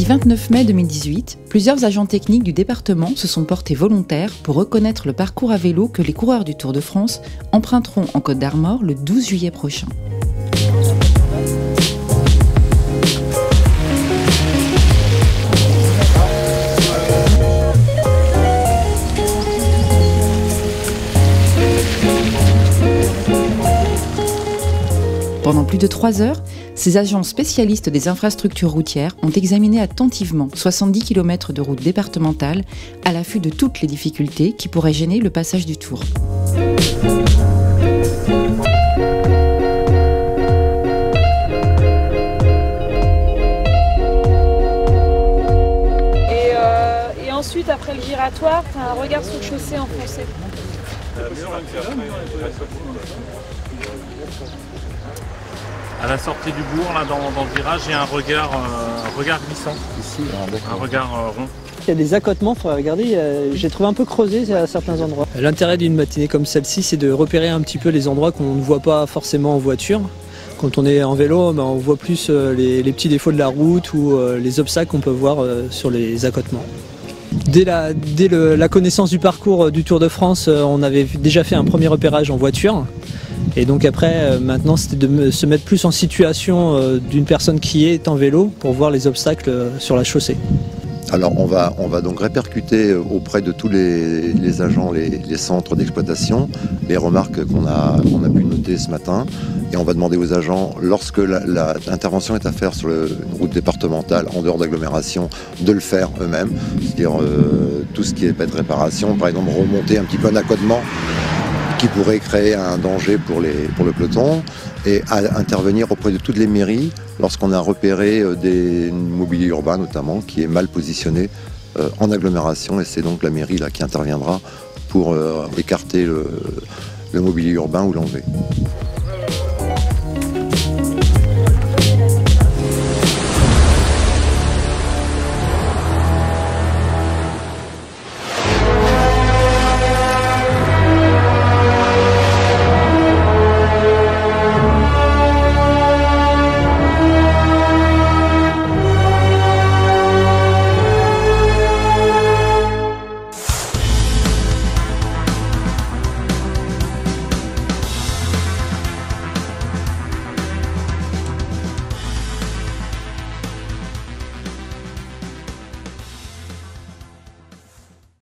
Mardi 29 mai 2018, plusieurs agents techniques du département se sont portés volontaires pour reconnaître le parcours à vélo que les coureurs du Tour de France emprunteront en Côte d'Armor le 12 juillet prochain. Pendant plus de 3 heures, ces agents spécialistes des infrastructures routières ont examiné attentivement 70 km de route départementale à l'affût de toutes les difficultés qui pourraient gêner le passage du Tour. Et ensuite, après le giratoire, tu as un regard sur le chaussée en français. À la sortie du bourg, là, dans le virage, il y a un regard glissant. Ici, un regard rond. Il y a des accotements, il faudrait regarder, j'ai trouvé un peu creusé à certains endroits. L'intérêt d'une matinée comme celle-ci, c'est de repérer un petit peu les endroits qu'on ne voit pas forcément en voiture. Quand on est en vélo, on voit plus les petits défauts de la route ou les obstacles qu'on peut voir sur les accotements. Dès la connaissance du parcours du Tour de France, on avait déjà fait un premier repérage en voiture. Et donc après, maintenant, c'était de se mettre plus en situation d'une personne qui est en vélo pour voir les obstacles sur la chaussée. Alors on va donc répercuter auprès de tous les agents, les centres d'exploitation, les remarques qu'on a pu noter ce matin. Et on va demander aux agents, lorsque l'intervention est à faire sur une route départementale en dehors d'agglomération, de le faire eux-mêmes. C'est-à-dire tout ce qui est pas de réparation, par exemple remonter un petit peu un accotement qui pourrait créer un danger pour le peloton, et à intervenir auprès de toutes les mairies lorsqu'on a repéré des mobiliers urbains notamment qui est mal positionné en agglomération, et c'est donc la mairie là qui interviendra pour écarter le mobilier urbain ou l'enlever.